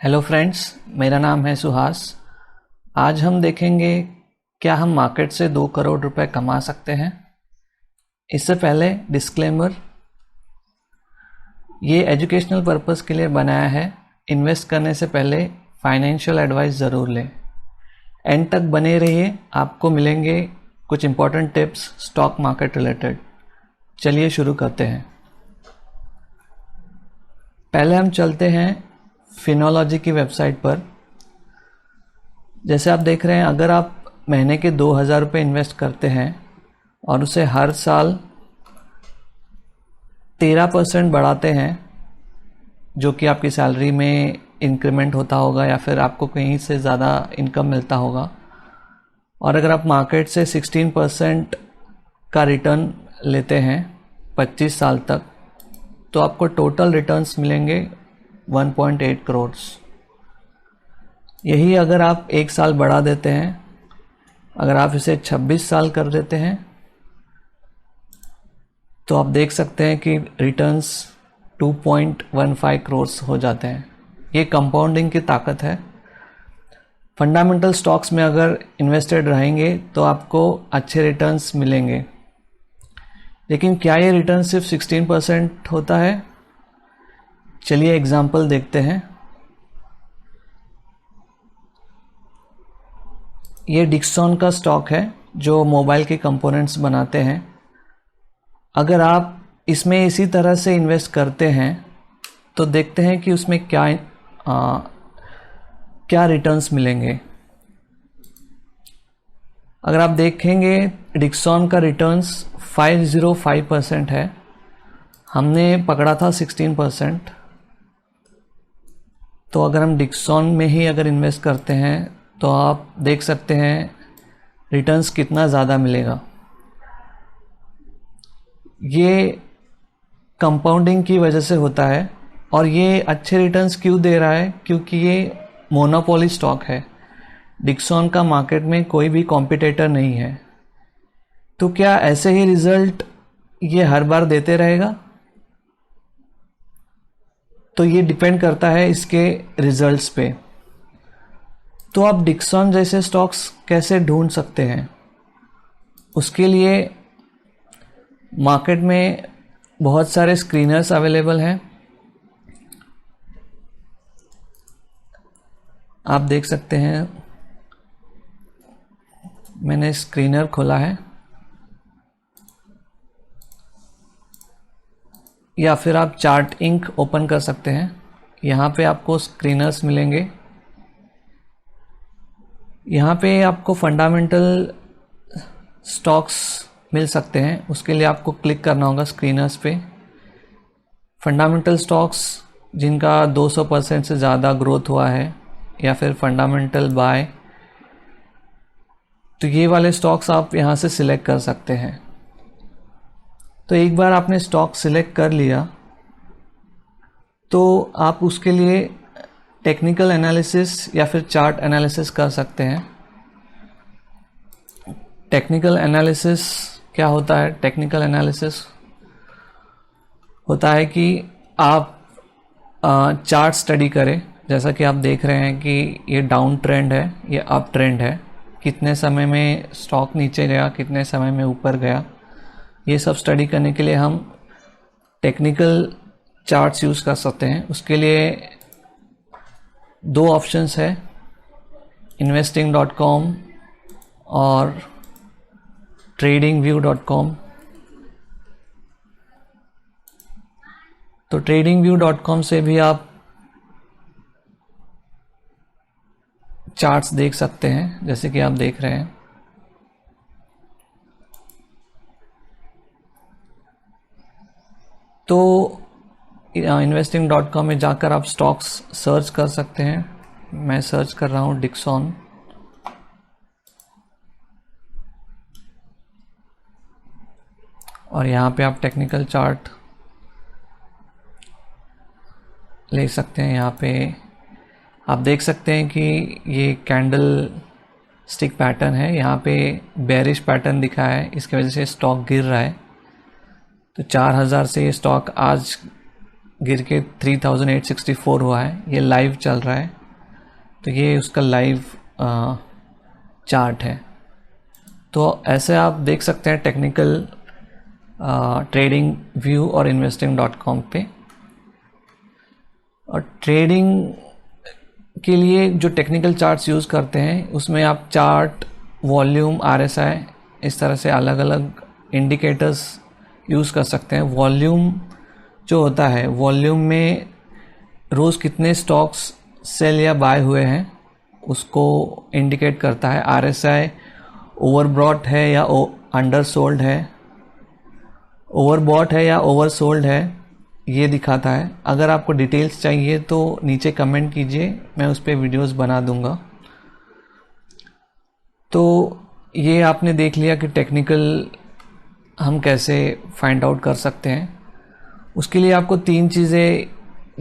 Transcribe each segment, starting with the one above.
Hello friends, मेरा नाम है सुहास। आज हम देखेंगे क्या हम मार्केट से 2 करोड़ रुपए कमा सकते हैं। इससे पहले डिस्क्लेमर, ये एजुकेशनल पर्पस के लिए बनाया है। इन्वेस्ट करने से पहले फाइनेंशियल एडवाइस ज़रूर लें। एंड तक बने रहिए, आपको मिलेंगे कुछ important tips stock market related. चलिए शुरू करते हैं। पहले हम चलते हैं फिनोलॉजी की वेबसाइट पर। जैसे आप देख रहे हैं, अगर आप महीने के 2000 रुपये इन्वेस्ट करते हैं और उसे हर साल 13% बढ़ाते हैं, जो कि आपकी सैलरी में इंक्रीमेंट होता होगा या फिर आपको कहीं से ज़्यादा इनकम मिलता होगा, और अगर आप मार्केट से 16% का रिटर्न लेते हैं 25 साल तक, तो आपको टोटल रिटर्न्स मिलेंगे 1.8 करोड़। यही अगर आप एक साल बढ़ा देते हैं, अगर आप इसे 26 साल कर देते हैं, तो आप देख सकते हैं कि रिटर्न्स 2.15 करोड़ हो जाते हैं। ये कंपाउंडिंग की ताकत है। फंडामेंटल स्टॉक्स में अगर इन्वेस्टेड रहेंगे तो आपको अच्छे रिटर्न्स मिलेंगे। लेकिन क्या ये रिटर्न सिर्फ 16% होता है? चलिए एग्जाम्पल देखते हैं। ये डिक्सन का स्टॉक है जो मोबाइल के कंपोनेंट्स बनाते हैं। अगर आप इसमें इसी तरह से इन्वेस्ट करते हैं तो देखते हैं कि उसमें क्या रिटर्न्स मिलेंगे। अगर आप देखेंगे, डिक्सन का रिटर्न्स 505% है। हमने पकड़ा था 16%। तो अगर हम डिक्सन में ही अगर इन्वेस्ट करते हैं तो आप देख सकते हैं रिटर्न्स कितना ज़्यादा मिलेगा। ये कंपाउंडिंग की वजह से होता है। और ये अच्छे रिटर्न्स क्यों दे रहा है? क्योंकि ये मोनोपोली स्टॉक है। डिक्सन का मार्केट में कोई भी कॉम्पिटिटर नहीं है। तो क्या ऐसे ही रिजल्ट ये हर बार देते रहेगा? तो ये डिपेंड करता है इसके रिजल्ट्स पे। तो आप डिक्सन जैसे स्टॉक्स कैसे ढूंढ सकते हैं? उसके लिए मार्केट में बहुत सारे स्क्रीनर्स अवेलेबल हैं। आप देख सकते हैं, मैंने स्क्रीनर खोला है, या फिर आप चार्ट इंक ओपन कर सकते हैं। यहाँ पे आपको स्क्रीनर्स मिलेंगे। यहाँ पे आपको फंडामेंटल स्टॉक्स मिल सकते हैं। उसके लिए आपको क्लिक करना होगा स्क्रीनर्स पे। फंडामेंटल स्टॉक्स जिनका 200% से ज़्यादा ग्रोथ हुआ है, या फिर फंडामेंटल बाय, तो ये वाले स्टॉक्स आप यहाँ से सिलेक्ट कर सकते हैं। तो एक बार आपने स्टॉक सिलेक्ट कर लिया तो आप उसके लिए टेक्निकल एनालिसिस या फिर चार्ट एनालिसिस कर सकते हैं। टेक्निकल एनालिसिस क्या होता है? टेक्निकल एनालिसिस होता है कि आप चार्ट स्टडी करें। जैसा कि आप देख रहे हैं कि ये डाउन ट्रेंड है, ये अप ट्रेंड है, कितने समय में स्टॉक नीचे गया, कितने समय में ऊपर गया। ये सब स्टडी करने के लिए हम टेक्निकल चार्ट्स यूज़ कर सकते हैं। उसके लिए 2 ऑप्शंस है, investing.com और tradingview.com। तो tradingview.com से भी आप चार्ट्स देख सकते हैं, जैसे कि आप देख रहे हैं। तो investing.com में जाकर आप स्टॉक्स सर्च कर सकते हैं। मैं सर्च कर रहा हूँ डिक्सन। और यहाँ पे आप टेक्निकल चार्ट ले सकते हैं। यहाँ पे आप देख सकते हैं कि ये कैंडल स्टिक पैटर्न है। यहाँ पे बेरिश पैटर्न दिखा है, इसकी वजह से स्टॉक गिर रहा है। तो 4000 से ये स्टॉक आज गिर के 3864 हुआ है, ये लाइव चल रहा है, तो ये उसका लाइव चार्ट है। तो ऐसे आप देख सकते हैं टेक्निकल ट्रेडिंग व्यू और investing.com पे। और ट्रेडिंग के लिए जो टेक्निकल चार्ट्स यूज़ करते हैं उसमें आप चार्ट, वॉल्यूम, RSI, इस तरह से अलग अलग इंडिकेटर्स यूज़ कर सकते हैं। वॉल्यूम जो होता है, वॉल्यूम में रोज़ कितने स्टॉक्स सेल या बाय हुए हैं उसको इंडिकेट करता है। RSI ओवरबॉट है या अंडरसोल्ड है, ओवरबॉट है या ओवरसोल्ड है, ये दिखाता है। अगर आपको डिटेल्स चाहिए तो नीचे कमेंट कीजिए, मैं उस पर वीडियोस बना दूंगा। तो ये आपने देख लिया कि टेक्निकल हम कैसे फाइंड आउट कर सकते हैं। उसके लिए आपको 3 चीज़ें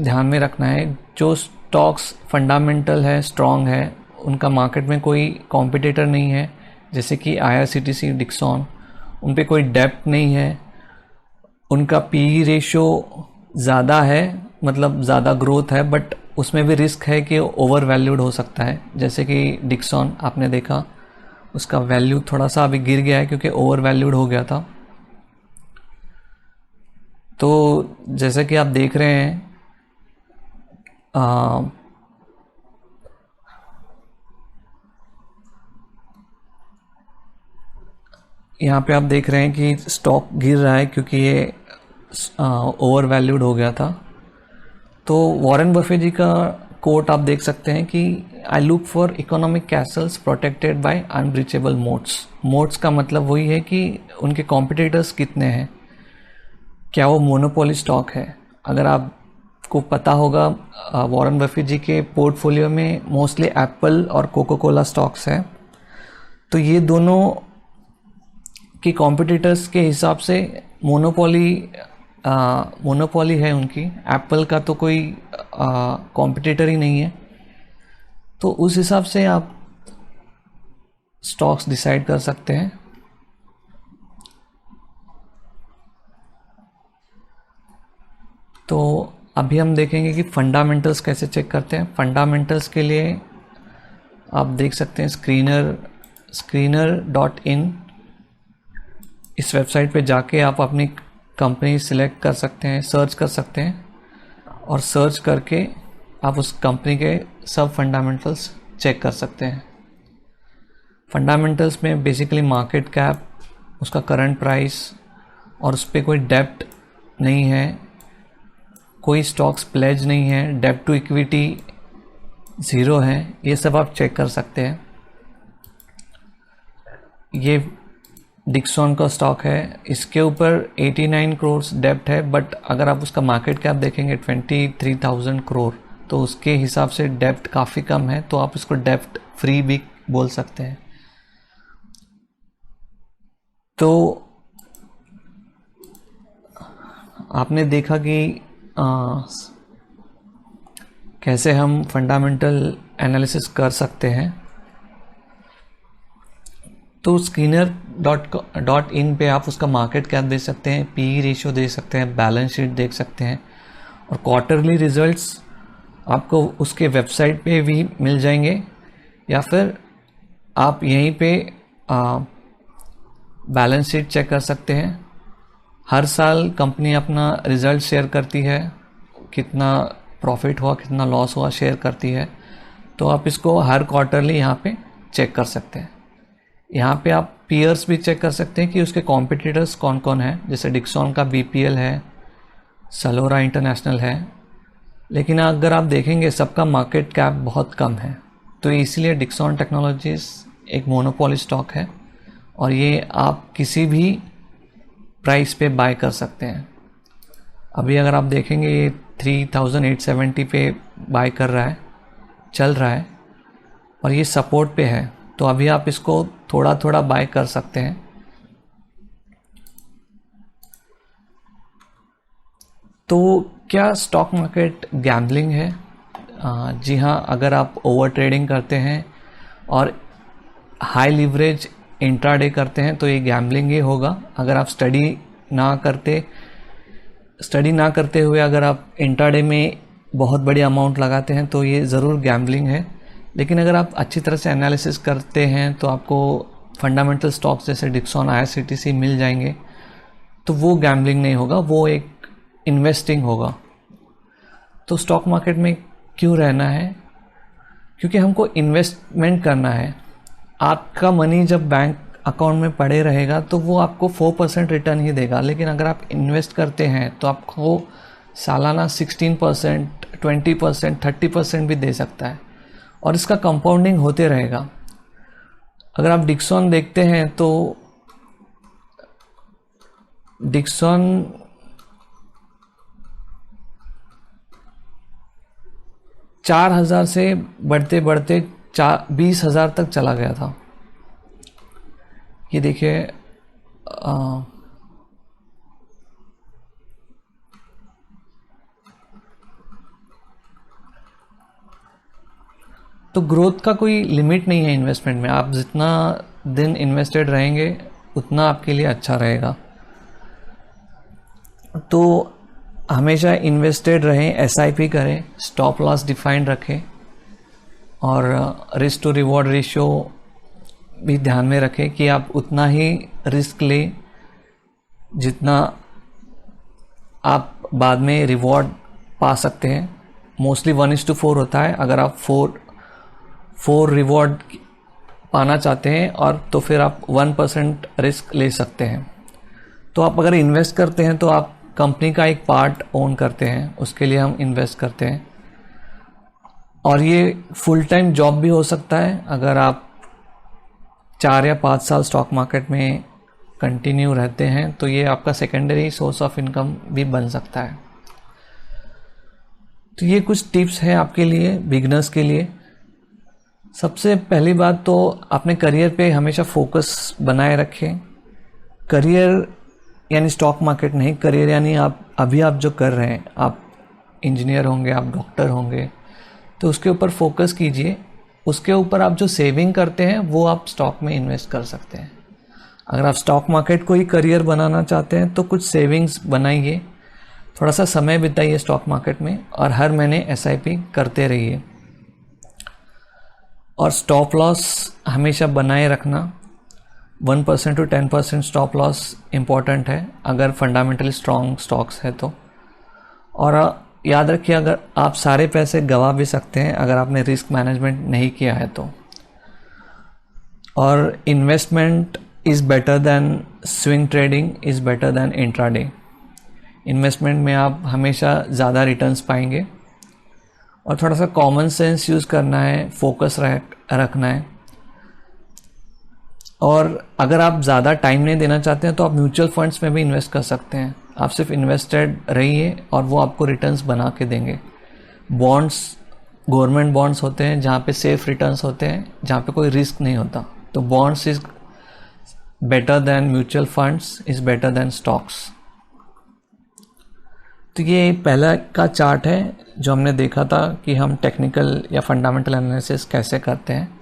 ध्यान में रखना है। जो स्टॉक्स फंडामेंटल है, स्ट्रॉन्ग है, उनका मार्केट में कोई कॉम्पिटिटर नहीं है, जैसे कि IRCTC, डिक्सॉन, उन पे कोई डेप्ट नहीं है, उनका PE रेशो ज़्यादा है, मतलब ज़्यादा ग्रोथ है, बट उसमें भी रिस्क है कि ओवर वैल्यूड हो सकता है। जैसे कि डिक्सॉन आपने देखा, उसका वैल्यू थोड़ा सा अभी गिर गया है क्योंकि ओवर वैल्यूड हो गया था। तो जैसे कि आप देख रहे हैं, यहाँ पे आप देख रहे हैं कि स्टॉक गिर रहा है क्योंकि ये ओवर वैल्यूड हो गया था। तो वॉरेन बफे जी का कोट आप देख सकते हैं कि I look for economic castles protected by unbreachable moats. Moats का मतलब वही है कि उनके कॉम्पिटिटर्स कितने हैं, क्या वो मोनोपोली स्टॉक है। अगर आपको पता होगा, वॉरेन बफे जी के पोर्टफोलियो में मोस्टली एप्पल और कोको कोला स्टॉक्स हैं। तो ये दोनों के कॉम्पिटिटर्स के हिसाब से मोनोपोली है उनकी। एप्पल का तो कोई कॉम्पिटिटर ही नहीं है। तो उस हिसाब से आप स्टॉक्स डिसाइड कर सकते हैं। तो अभी हम देखेंगे कि फंडामेंटल्स कैसे चेक करते हैं। फंडामेंटल्स के लिए आप देख सकते हैं screener.in, इस वेबसाइट पे जाके आप अपनी कंपनी सिलेक्ट कर सकते हैं, सर्च कर सकते हैं, और सर्च करके आप उस कंपनी के सब फंडामेंटल्स चेक कर सकते हैं। फंडामेंटल्स में बेसिकली मार्केट कैप, उसका करंट प्राइस, और उस पर कोई डेप्ट नहीं है, कोई स्टॉक्स प्लेज नहीं है, डेप्ट टू इक्विटी 0 है, ये सब आप चेक कर सकते हैं। ये डिक्सॉन का स्टॉक है, इसके ऊपर 89 करोड़ डेप्ट है, बट अगर आप उसका मार्केट कैप देखेंगे 23,000 करोड़, तो उसके हिसाब से डेप्ट काफ़ी कम है, तो आप इसको डेप्ट फ्री भी बोल सकते हैं। तो आपने देखा कि कैसे हम फंडामेंटल एनालिसिस कर सकते हैं। तो screener.in पे आप उसका मार्केट कैप दे सकते हैं, PE रेशियो दे सकते हैं, बैलेंस शीट देख सकते हैं, और क्वार्टरली रिजल्ट्स आपको उसके वेबसाइट पे भी मिल जाएंगे, या फिर आप यहीं पे बैलेंस शीट चेक कर सकते हैं। हर साल कंपनी अपना रिजल्ट शेयर करती है, कितना प्रॉफिट हुआ, कितना लॉस हुआ शेयर करती है, तो आप इसको हर क्वार्टरली यहाँ पे चेक कर सकते हैं। यहाँ पे आप पीयर्स भी चेक कर सकते हैं कि उसके कॉम्पिटिटर्स कौन कौन है। जैसे डिक्सॉन का BPL है, सलोरा इंटरनेशनल है, लेकिन अगर आप देखेंगे सबका मार्केट कैप बहुत कम है, तो इसलिए डिक्सॉन टेक्नोलॉजीज एक मोनोपोली स्टॉक है, और ये आप किसी भी प्राइस पे बाय कर सकते हैं। अभी अगर आप देखेंगे ये 3870 पे बाय कर रहा है, चल रहा है, और ये सपोर्ट पे है, तो अभी आप इसको थोड़ा थोड़ा बाय कर सकते हैं। तो क्या स्टॉक मार्केट गैम्बलिंग है? जी हाँ, अगर आप ओवर ट्रेडिंग करते हैं और हाई लिवरेज इंट्राडे करते हैं तो ये गैम्बलिंग ही होगा। अगर आप स्टडी ना करते, स्टडी ना करते हुए अगर आप इंट्राडे में बहुत बड़ी अमाउंट लगाते हैं तो ये ज़रूर गैम्बलिंग है। लेकिन अगर आप अच्छी तरह से एनालिसिस करते हैं तो आपको फंडामेंटल स्टॉक्स जैसे डिक्सॉन, IRCTC मिल जाएंगे, तो वो गैम्बलिंग नहीं होगा, वो एक इन्वेस्टिंग होगा। तो स्टॉक मार्केट में क्यों रहना है? क्योंकि हमको इन्वेस्टमेंट करना है। आपका मनी जब बैंक अकाउंट में पड़े रहेगा तो वो आपको 4% रिटर्न ही देगा, लेकिन अगर आप इन्वेस्ट करते हैं तो आपको सालाना 16%, 20%, 30% भी दे सकता है, और इसका कंपाउंडिंग होते रहेगा। अगर आप डिक्सॉन देखते हैं तो डिक्सॉन 4,000 से बढ़ते बढ़ते 20,000 तक चला गया था। ये देखिए, तो ग्रोथ का कोई लिमिट नहीं है इन्वेस्टमेंट में। आप जितना दिन इन्वेस्टेड रहेंगे उतना आपके लिए अच्छा रहेगा। तो हमेशा इन्वेस्टेड रहें, SIP करें, स्टॉप लॉस डिफाइंड रखें, और रिस्क टू रिवॉर्ड रेशियो भी ध्यान में रखें कि आप उतना ही रिस्क लें जितना आप बाद में रिवॉर्ड पा सकते हैं। मोस्टली 1:4 होता है। अगर आप 4 रिवॉर्ड पाना चाहते हैं और तो फिर आप 1% रिस्क ले सकते हैं। तो आप अगर इन्वेस्ट करते हैं तो आप कंपनी का एक पार्ट ओन करते हैं, उसके लिए हम इन्वेस्ट करते हैं। और ये फुल टाइम जॉब भी हो सकता है। अगर आप 4 या 5 साल स्टॉक मार्केट में कंटिन्यू रहते हैं तो ये आपका सेकेंडरी सोर्स ऑफ इनकम भी बन सकता है। तो ये कुछ टिप्स हैं आपके लिए, बिगनर्स के लिए। सबसे पहली बात तो अपने करियर पे हमेशा फोकस बनाए रखें। करियर यानी स्टॉक मार्केट नहीं, करियर यानी आप जो कर रहे हैं, आप इंजीनियर होंगे, आप डॉक्टर होंगे, तो उसके ऊपर फोकस कीजिए। उसके ऊपर आप जो सेविंग करते हैं वो आप स्टॉक में इन्वेस्ट कर सकते हैं। अगर आप स्टॉक मार्केट को ही करियर बनाना चाहते हैं तो कुछ सेविंग्स बनाइए, थोड़ा सा समय बिताइए स्टॉक मार्केट में, और हर महीने SIP करते रहिए। और स्टॉप लॉस हमेशा बनाए रखना, 1% to 10% स्टॉप लॉस इम्पॉर्टेंट है अगर फंडामेंटली स्ट्रॉन्ग स्टॉक्स है तो। और याद रखिए, अगर आप सारे पैसे गंवा भी सकते हैं अगर आपने रिस्क मैनेजमेंट नहीं किया है तो। और investment is better than swing trading, is better than intraday. Investment में आप हमेशा ज़्यादा रिटर्न्स पाएंगे, और थोड़ा सा कॉमन सेंस यूज़ करना है, फोकस रखना है। और अगर आप ज़्यादा टाइम नहीं देना चाहते हैं तो आप म्यूचुअल फंड्स में भी इन्वेस्ट कर सकते हैं। आप सिर्फ इन्वेस्टेड रहिए और वो आपको रिटर्न्स बना के देंगे। बॉन्ड्स, गवर्नमेंट बॉन्ड्स होते हैं जहाँ पे सेफ रिटर्न्स होते हैं, जहाँ पे कोई रिस्क नहीं होता। तो bonds is better than mutual funds, is better than stocks. तो ये पहला का चार्ट है जो हमने देखा था कि हम टेक्निकल या फंडामेंटल एनालिसिस कैसे करते हैं।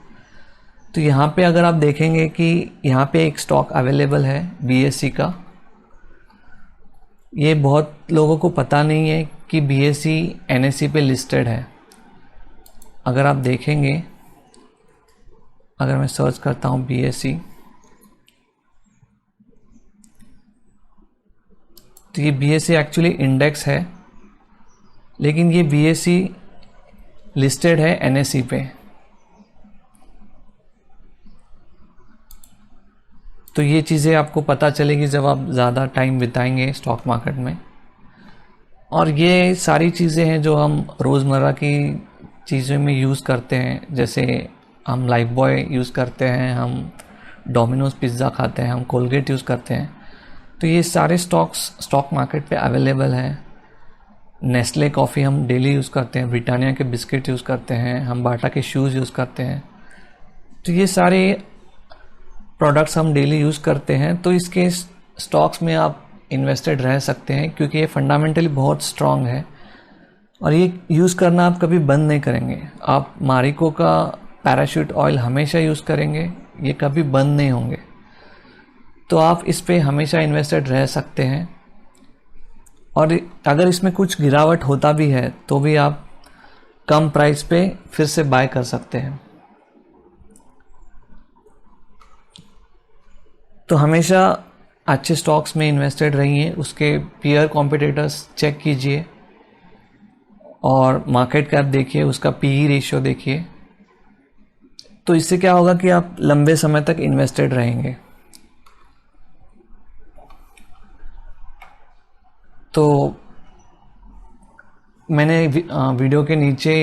तो यहाँ पे अगर आप देखेंगे कि यहाँ पे एक स्टॉक अवेलेबल है BSE का। ये बहुत लोगों को पता नहीं है कि BSE NSE पे लिस्टेड है। अगर आप देखेंगे, अगर मैं सर्च करता हूँ BSE, तो ये BSE एक्चुअली इंडेक्स है, लेकिन ये BSE लिस्टेड है NSE पे। तो ये चीज़ें आपको पता चलेगी जब आप ज़्यादा टाइम बिताएंगे स्टॉक मार्केट में। और ये सारी चीज़ें हैं जो हम रोज़मर्रा की चीज़ों में यूज़ करते हैं, जैसे हम लाइफ बॉय यूज़ करते हैं, हम डोमिनोज पिज़्ज़ा खाते हैं, हम कोलगेट यूज़ करते हैं। तो ये सारे स्टॉक्स स्टॉक मार्केट पे अवेलेबल हैं। नेस्ले कॉफ़ी हम डेली यूज़ करते हैं, ब्रिटानिया के बिस्किट यूज़ करते हैं, हम बाटा के शूज़ यूज़ करते हैं। तो ये सारे प्रोडक्ट्स हम डेली यूज़ करते हैं। तो इसके स्टॉक्स में आप इन्वेस्टेड रह सकते हैं क्योंकि ये फंडामेंटली बहुत स्ट्रॉन्ग है, और ये यूज़ करना आप कभी बंद नहीं करेंगे। आप मारिको का पैराशूट ऑयल हमेशा यूज़ करेंगे, ये कभी बंद नहीं होंगे। तो आप इस पे हमेशा इन्वेस्टेड रह सकते हैं। और अगर इसमें कुछ गिरावट होता भी है तो भी आप कम प्राइस पे फिर से बाय कर सकते हैं। तो हमेशा अच्छे स्टॉक्स में इन्वेस्टेड रहिए, उसके पीयर कॉम्पिटिटर्स चेक कीजिए और मार्केट कैप देखिए, उसका पीई रेशियो देखिए। तो इससे क्या होगा कि आप लंबे समय तक इन्वेस्टेड रहेंगे। तो मैंने वीडियो के नीचे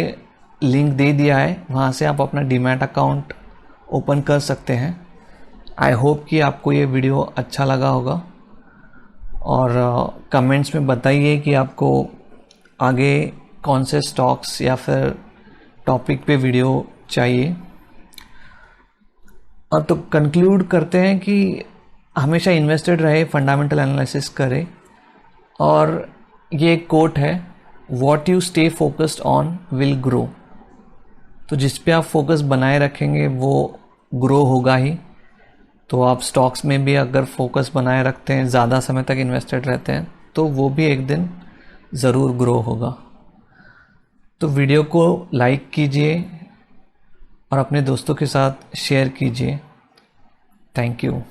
लिंक दे दिया है, वहाँ से आप अपना डीमैट अकाउंट ओपन कर सकते हैं। आई होप कि आपको ये वीडियो अच्छा लगा होगा और कमेंट्स में बताइए कि आपको आगे कौन से स्टॉक्स या फिर टॉपिक पे वीडियो चाहिए। और तो कंक्लूड करते हैं कि हमेशा इन्वेस्टेड रहे, फंडामेंटल एनालिसिस करें। और ये एक कोट है, what you stay focused on will grow. तो जिस पे आप फोकस बनाए रखेंगे वो ग्रो होगा ही। तो आप स्टॉक्स में भी अगर फोकस बनाए रखते हैं, ज़्यादा समय तक इन्वेस्टेड रहते हैं, तो वो भी एक दिन ज़रूर ग्रो होगा। तो वीडियो को लाइक कीजिए और अपने दोस्तों के साथ शेयर कीजिए। Thank you.